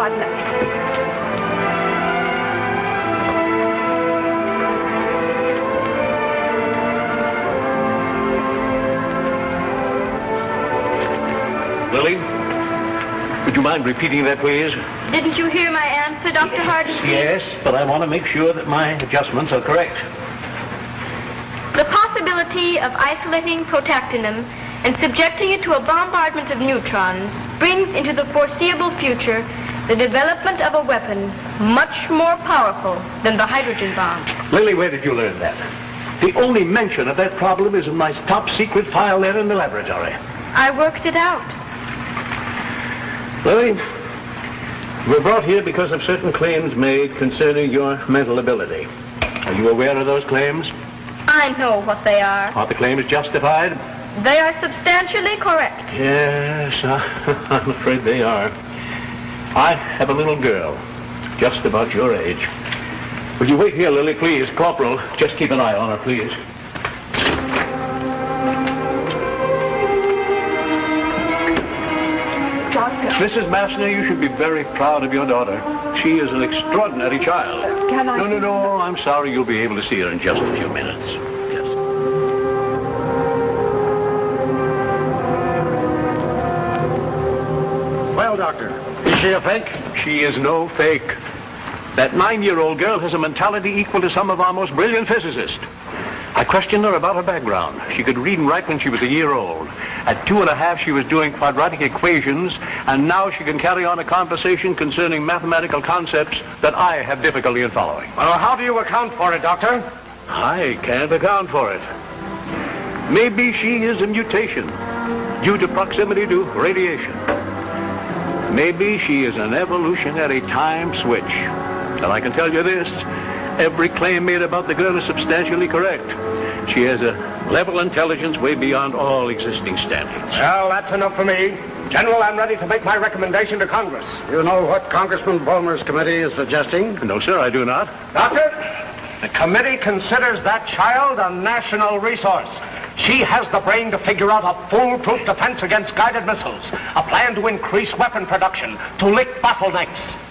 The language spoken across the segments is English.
partner. Lily, would you mind repeating that, please? Didn't you hear my answer, Dr. Hardesty? Yes, but I want to make sure that my adjustments are correct. The possibility of isolating protactinum and subjecting it to a bombardment of neutrons brings into the foreseeable future the development of a weapon much more powerful than the hydrogen bomb. Lily, where did you learn that? The only mention of that problem is in my top secret file there in the laboratory. I worked it out. Lily, we're brought here because of certain claims made concerning your mental ability. Are you aware of those claims? I know what they are. Are the claims justified? They are substantially correct. Yes, I'm afraid they are. I have a little girl, just about your age. Will you wait here, Lily, please? Corporal, just keep an eye on her, please. Doctor. Mrs. Massner, you should be very proud of your daughter. She is an extraordinary child. Can I... No, I'm sorry. You'll be able to see her in just a few minutes. Yes. Well, Doctor, is she a fake? She is no fake. That 9-year-old girl has a mentality equal to some of our most brilliant physicists. I questioned her about her background. She could read and write when she was a year old. At 2.5, she was doing quadratic equations, and now she can carry on a conversation concerning mathematical concepts that I have difficulty in following. Well, how do you account for it, Doctor? I can't account for it. Maybe she is a mutation due to proximity to radiation. Maybe she is an evolutionary time switch. And I can tell you this, every claim made about the girl is substantially correct. She has a level intelligence way beyond all existing standards. Well, that's enough for me. General, I'm ready to make my recommendation to Congress. You know what Congressman Bulmer's committee is suggesting? No, sir, I do not. Doctor, the committee considers that child a national resource. She has the brain to figure out a foolproof defense against guided missiles, a plan to increase weapon production, to lick bottlenecks.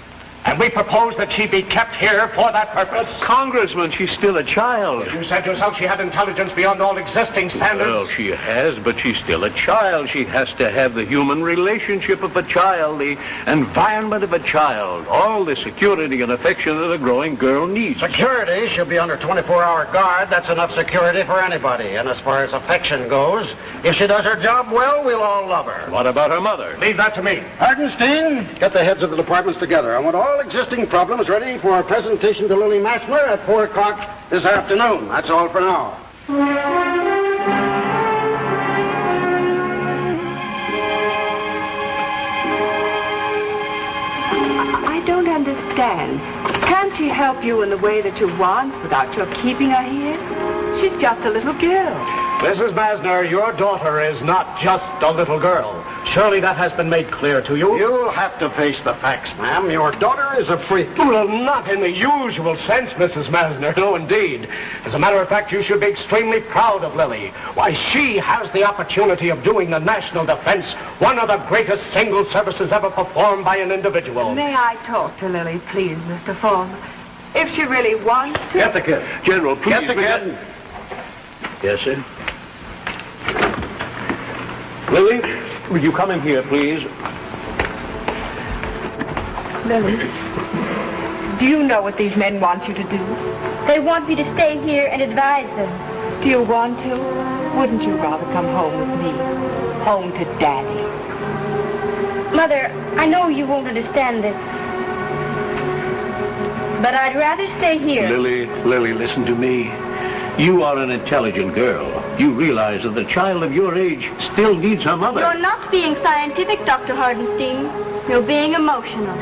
And we propose that she be kept here for that purpose. Congressman, she's still a child. You said yourself she had intelligence beyond all existing standards. Well, she has, but she's still a child. She has to have the human relationship of a child, the environment of a child, all the security and affection that a growing girl needs. Security? She'll be under 24-hour guard. That's enough security for anybody. And as far as affection goes, if she does her job well, we'll all love her. What about her mother? Leave that to me. Hardenstein, get the heads of the departments together. I want all existing problems ready for a presentation to Lily Massner at 4 o'clock this afternoon. That's all for now. I don't understand. Can't she help you in the way that you want without your keeping her here? She's just a little girl. Mrs. Massner, your daughter is not just a little girl. Surely that has been made clear to you. You'll have to face the facts, ma'am. Your daughter is a freak. Well, not in the usual sense, Mrs. Massner. No, indeed. As a matter of fact, you should be extremely proud of Lily. Why, she has the opportunity of doing the national defense, one of the greatest single services ever performed by an individual. May I talk to Lily, please, Mr. Foreman? If she really wants to... Get the kid. General, please... Get the kid. Yes, sir. Lily, will you come in here, please? Lily, do you know what these men want you to do? They want me to stay here and advise them. Do you want to? Wouldn't you rather come home with me? Home to Daddy. Mother, I know you won't understand this, but I'd rather stay here. Lily, listen to me. You are an intelligent girl. You realize that the child of your age still needs her mother. You're not being scientific, Dr. Hardenstein. You're being emotional.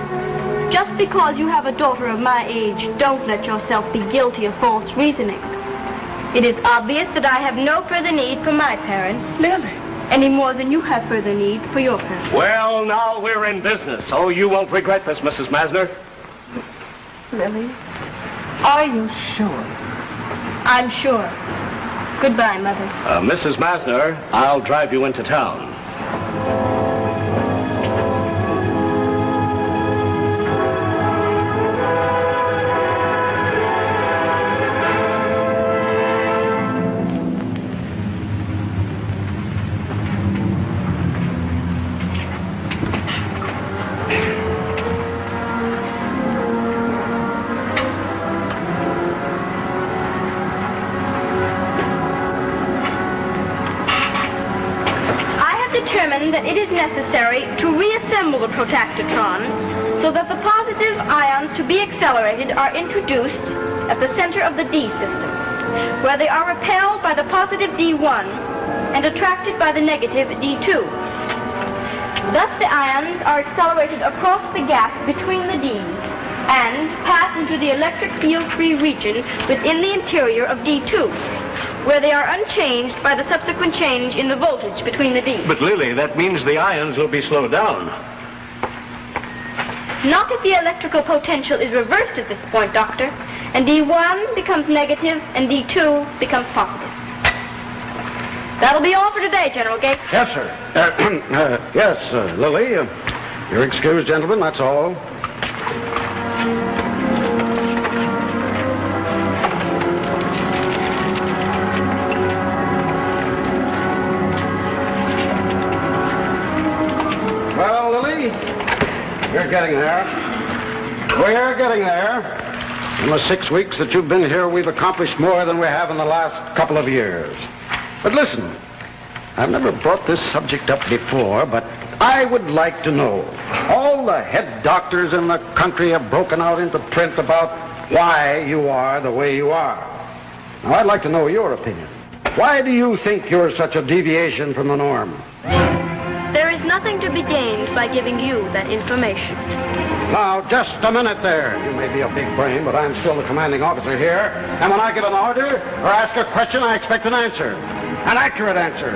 Just because you have a daughter of my age, don't let yourself be guilty of false reasoning. It is obvious that I have no further need for my parents, Lily. any more than you have further need for your parents. Well, now we're in business, so you won't regret this, Mrs. Massner. Lily, are you sure? I'm sure. Goodbye, Mother. Mrs. Massner, I'll drive you into town. determined that it is necessary to reassemble the protactitron so that the positive ions to be accelerated are introduced at the center of the D system, where they are repelled by the positive D1 and attracted by the negative D2. Thus the ions are accelerated across the gap between the Ds and pass into the electric field-free region within the interior of D2, where they are unchanged by the subsequent change in the voltage between the Ds. But, Lily, that means the ions will be slowed down. Not if the electrical potential is reversed at this point, Doctor, and D1 becomes negative and D2 becomes positive. That'll be all for today, General Gates. Yes, sir. Yes, Lily. You're excused, gentlemen, that's all. Well, Lily, you're getting there. We're getting there. In the 6 weeks that you've been here, we've accomplished more than we have in the last couple of years. But listen, I've never brought this subject up before, but I would like to know. All the head doctors in the country have broken out into print about why you are the way you are. Now, I'd like to know your opinion. Why do you think you're such a deviation from the norm? There is nothing to be gained by giving you that information. Now, just a minute there. You may be a big brain, but I'm still the commanding officer here. And when I give an order or ask a question, I expect an answer. An accurate answer.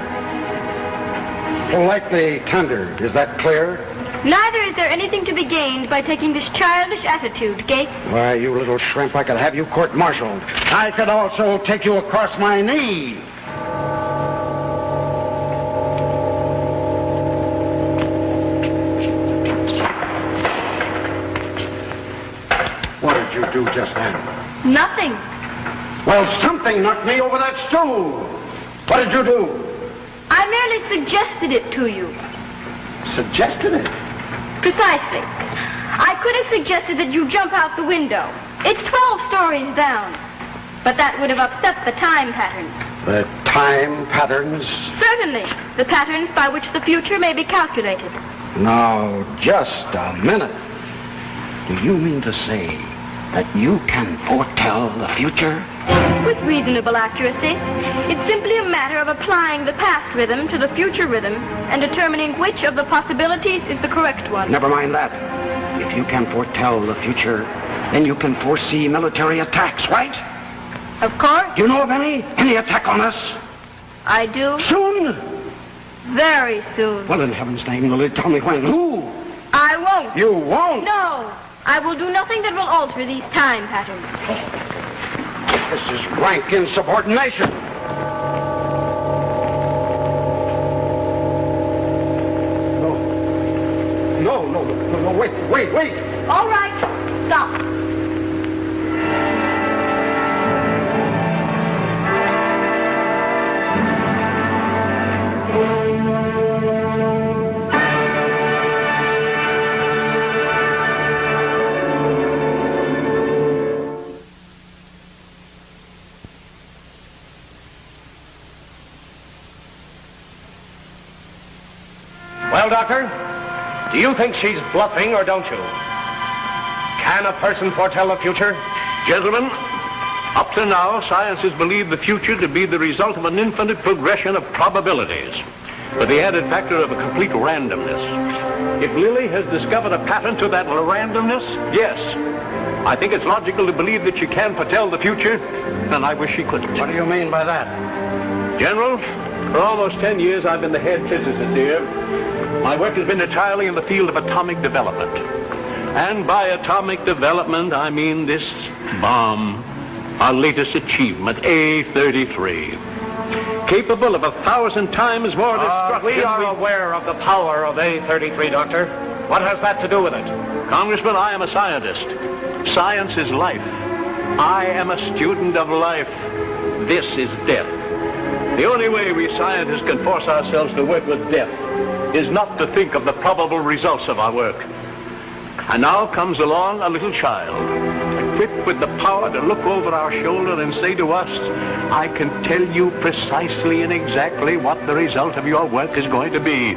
Politely tendered. Is that clear? Neither is there anything to be gained by taking this childish attitude, Gates. Why, you little shrimp, I could have you court-martialed. I could also take you across my knee. What did you do just then? Nothing. Well, something knocked me over that stool. What did you do? I merely suggested it to you. Suggested it? Precisely. I could have suggested that you jump out the window. It's 12 stories down. But that would have upset the time patterns. The time patterns? Certainly. The patterns by which the future may be calculated. Now, just a minute. Do you mean to say that you can foretell the future? With reasonable accuracy. It's simply a matter of applying the past rhythm to the future rhythm and determining which of the possibilities is the correct one. Never mind that. If you can foretell the future, then you can foresee military attacks, right? Of course. Do you know of any? Any attack on us? I do. Soon? Very soon. Well, in heaven's name, Lily, tell me when. Who? I won't. You won't? No. I will do nothing that will alter these time patterns. This is rank insubordination. No, wait. All right. Stop. Well, Doctor, do you think she's bluffing or don't you? Can a person foretell the future? Gentlemen, up to now, science has believed the future to be the result of an infinite progression of probabilities, with the added factor of a complete randomness. If Lily has discovered a pattern to that randomness, yes, I think it's logical to believe that she can foretell the future, and I wish she couldn't. What do you mean by that? General, for almost 10 years I've been the head physicist here. My work has been entirely in the field of atomic development. And by atomic development, I mean this bomb, our latest achievement, A-33. Capable of 1,000 times more destruction. We are aware of the power of A-33, Doctor. What has that to do with it? Congressman, I am a scientist. Science is life. I am a student of life. This is death. The only way we scientists can force ourselves to work with death is not to think of the probable results of our work. And now comes along a little child, equipped with the power to look over our shoulder and say to us, I can tell you precisely and exactly what the result of your work is going to be.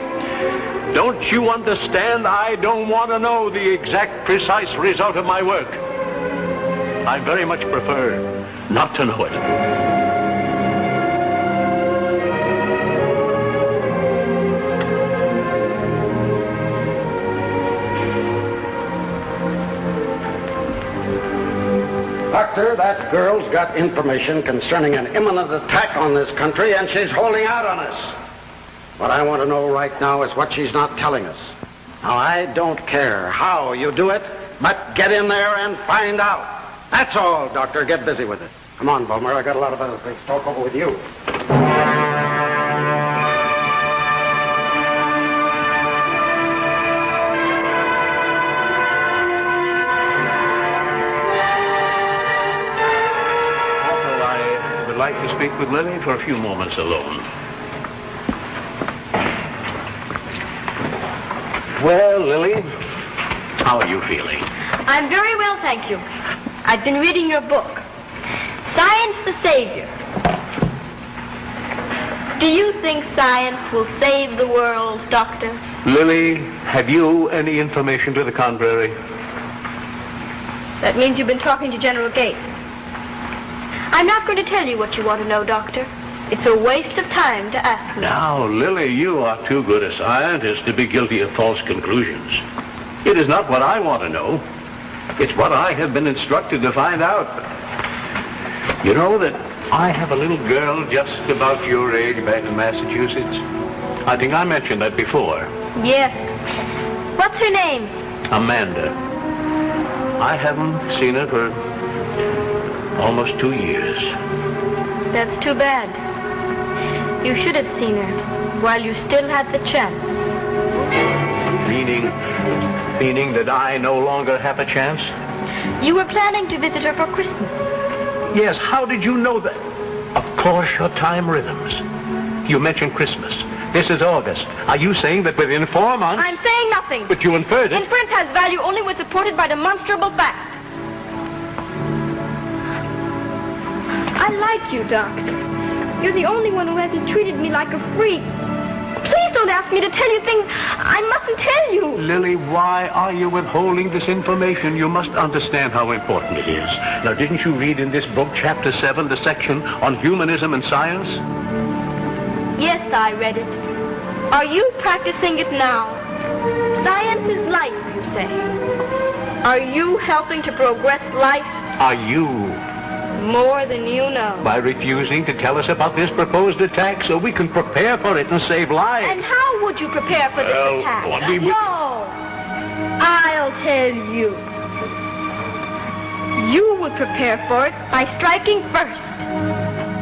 Don't you understand? I don't want to know the exact, precise result of my work. I very much prefer not to know it. Doctor, that girl's got information concerning an imminent attack on this country, and she's holding out on us. What I want to know right now is what she's not telling us. Now, I don't care how you do it, but get in there and find out. That's all, Doctor. Get busy with it. Come on, Bulmer. I got a lot of other things to talk over with you. I would like to speak with Lily for a few moments alone. Well, Lily, how are you feeling? I'm very well, thank you. I've been reading your book, Science the Savior. Do you think science will save the world, Doctor? Lily, have you any information to the contrary? That means you've been talking to General Gates. I'm not going to tell you what you want to know, Doctor. It's a waste of time to ask me. Now, Lily, you are too good a scientist to be guilty of false conclusions. It is not what I want to know. It's what I have been instructed to find out. You know that I have a little girl just about your age back in Massachusetts. I think I mentioned that before. Yes. What's her name? Amanda. I haven't seen her for almost 2 years. That's too bad. You should have seen her while you still had the chance. Meaning that I no longer have a chance? You were planning to visit her for Christmas. Yes, how did you know that? Of course, your time rhythms. You mentioned Christmas. This is August. Are you saying that within 4 months... I'm saying nothing. But you inferred it. Inference has value only when supported by demonstrable fact. I like you, Doctor. You're the only one who hasn't treated me like a freak. Please don't ask me to tell you things I mustn't tell you. Lily, why are you withholding this information? You must understand how important it is. Now, didn't you read in this book, Chapter 7, the section on humanism and science? Yes, I read it. Are you practicing it now? Science is life, you say. Are you helping to progress life? Are you? More than you know. By refusing to tell us about this proposed attack so we can prepare for it and save lives. And how would you prepare for this attack? No. I'll tell you. You would prepare for it by striking first.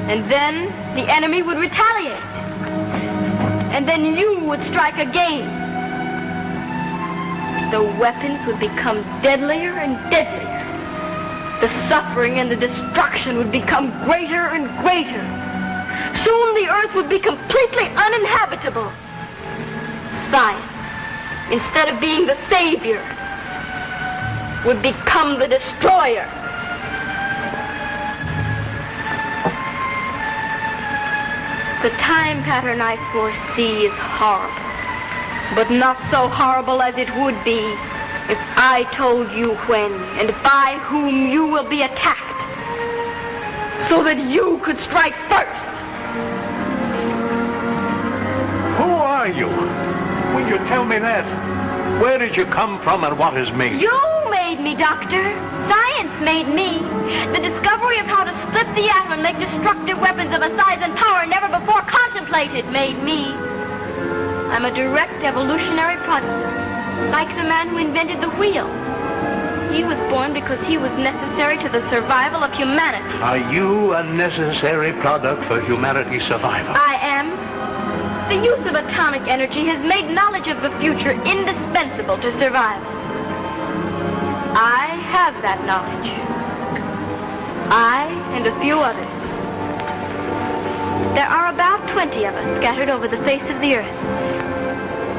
And then the enemy would retaliate. And then you would strike again. The weapons would become deadlier and deadlier. The suffering and the destruction would become greater and greater. Soon the earth would be completely uninhabitable. Science, instead of being the savior, would become the destroyer. The time pattern I foresee is horrible, but not so horrible as it would be if I told you when and by whom you will be attacked, so that you could strike first. Who are you? Will you tell me that? Where did you come from and what has made you? You made me, Doctor. Science made me. The discovery of how to split the atom and make destructive weapons of a size and power never before contemplated made me. I'm a direct evolutionary product. Like the man who invented the wheel. He was born because he was necessary to the survival of humanity. Are you a necessary product for humanity's survival? I am. The use of atomic energy has made knowledge of the future indispensable to survival. I have that knowledge. I and a few others. There are about 20 of us scattered over the face of the earth.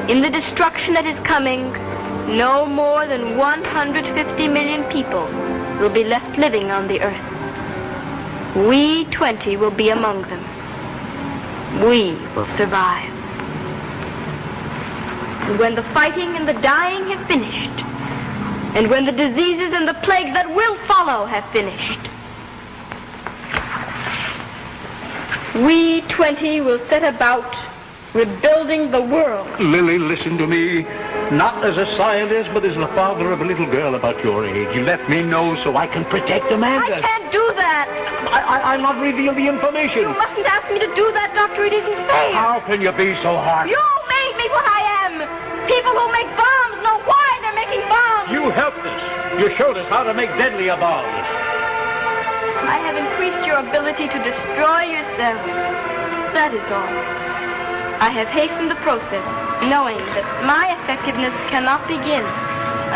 In the destruction that is coming, no more than 150 million people will be left living on the earth. We 20 will be among them. We will survive. And when the fighting and the dying have finished, and when the diseases and the plagues that will follow have finished, we 20 will set about rebuilding the world. Lily, listen to me. Not as a scientist, but as the father of a little girl about your age. You let me know so I can protect Amanda. I can't do that. I'll not reveal the information. You mustn't ask me to do that, Doctor. It isn't fair. How can you be so hard? You made me what I am. People who make bombs know why they're making bombs. You helped us. You showed us how to make deadlier bombs. I have increased your ability to destroy yourself. That is all. I have hastened the process, knowing that my effectiveness cannot begin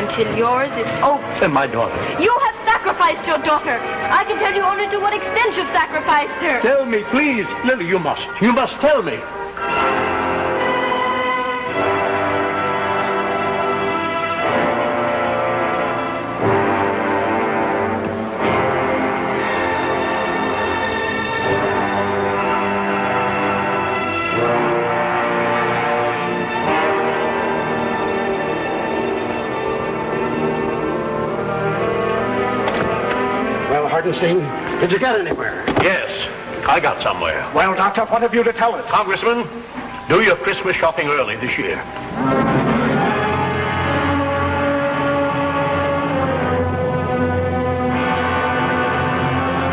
until yours is over. And my daughter. You have sacrificed your daughter. I can tell you only to what extent you've sacrificed her. Tell me, please. Lily, you must. You must tell me. Did you get anywhere? Yes, I got somewhere. Well, Doctor, what have you to tell us? Congressman, do your Christmas shopping early this year.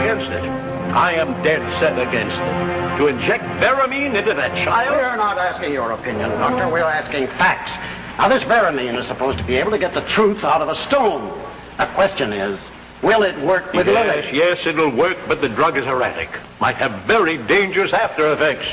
Against it. I am dead set against it. To inject Veramine into that child? We're not asking your opinion, Doctor. We're asking facts. Now, this Veramine is supposed to be able to get the truth out of a stone. The question is, will it work with Lily? Yes, it'll work, but the drug is erratic. Might have very dangerous after effects.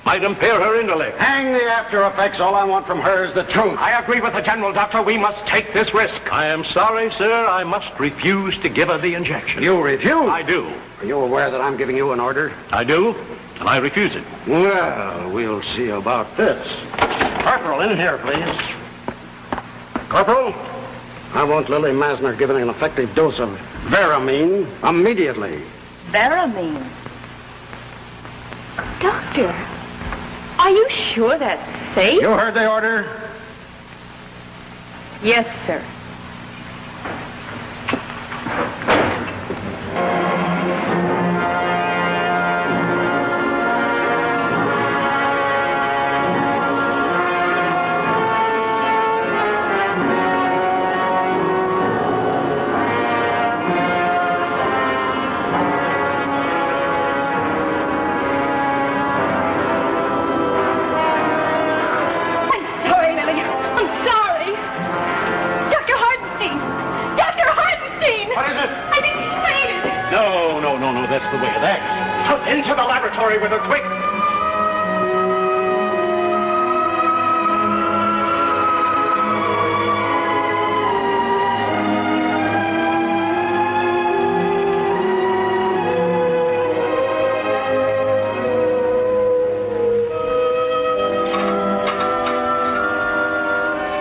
Might impair her intellect. Hang the after effects. All I want from her is the truth. I agree with the General, Doctor. We must take this risk. I am sorry, sir. I must refuse to give her the injection. You refuse? I do. Are you aware that I'm giving you an order? I do, and I refuse it. Well, we'll see about this. Corporal, in here, please. Corporal, I want Lily Masner given an effective dose of Veramine immediately. Veramine? Doctor, are you sure that's safe? You heard the order? Yes, sir. That's the way it acts. Into the laboratory with her, quick!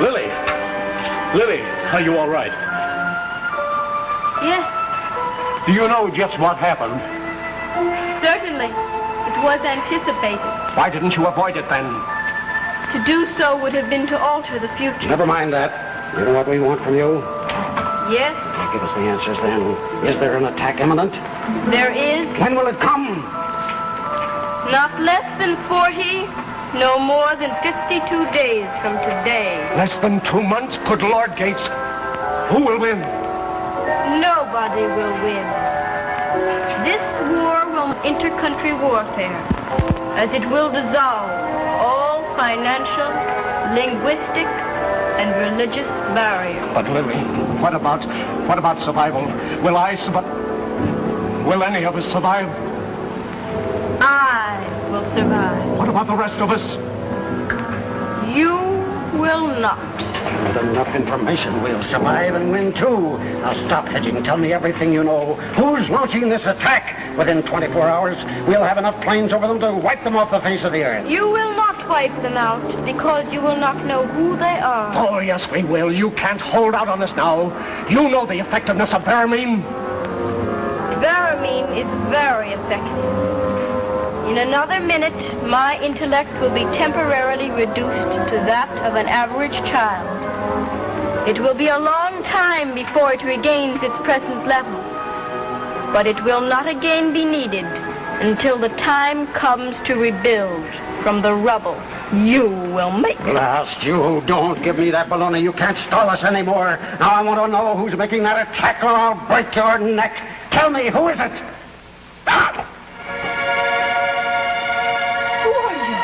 Lily! Lily, are you all right? Yes. Do you know just what happened? Certainly. It was anticipated. Why didn't you avoid it then? To do so would have been to alter the future. Never mind that. You know what we want from you? Yes, Give us the answers then. Is there an attack imminent? there is. When will it come? Not less than 40, no more than 52 days from today. Less than 2 months? Good Lord, Gates. Who will win? Nobody will win. This war will be intercountry warfare, as it will dissolve all financial, linguistic, and religious barriers. But Lily, what about survival? Will I survive? Will any of us survive? I will survive. What about the rest of us? You will not. With enough information, we'll survive and win, too. Now, stop hedging. Tell me everything you know. Who's launching this attack? Within 24 hours, we'll have enough planes over them to wipe them off the face of the earth. You will not wipe them out, because you will not know who they are. Oh, yes, we will. You can't hold out on us now. You know the effectiveness of Veramine. mean is very effective. In another minute, my intellect will be temporarily reduced to that of an average child. It will be a long time before it regains its present level, but it will not again be needed until the time comes to rebuild from the rubble. You will make it. Blast you, don't give me that baloney. You can't stall us anymore. Now I want to know who's making that attack or I'll break your neck. Tell me, who is it? Who are you?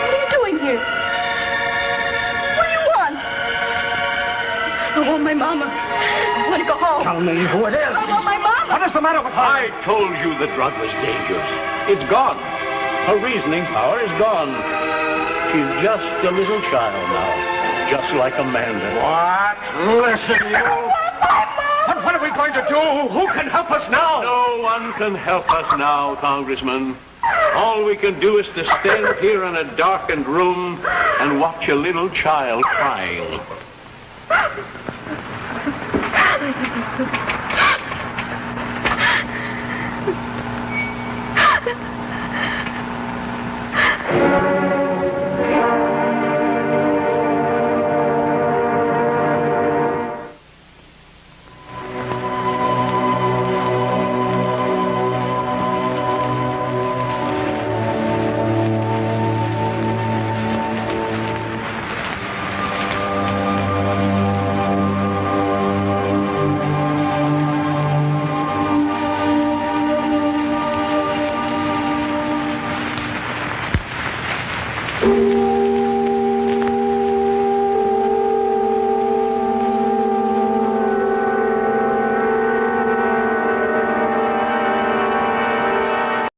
What are you doing here? What do you want? I want my mama. I want to go home. Tell me who it is. I want my mama. What is the matter with her? I told you the drug was dangerous. It's gone. Her reasoning power is gone. She's just a little child now, just like Amanda. What? Listen, you. But what are we going to do? Who can help us now? No one can help us now, Congressman. All we can do is to stand here in a darkened room and watch a little child crying.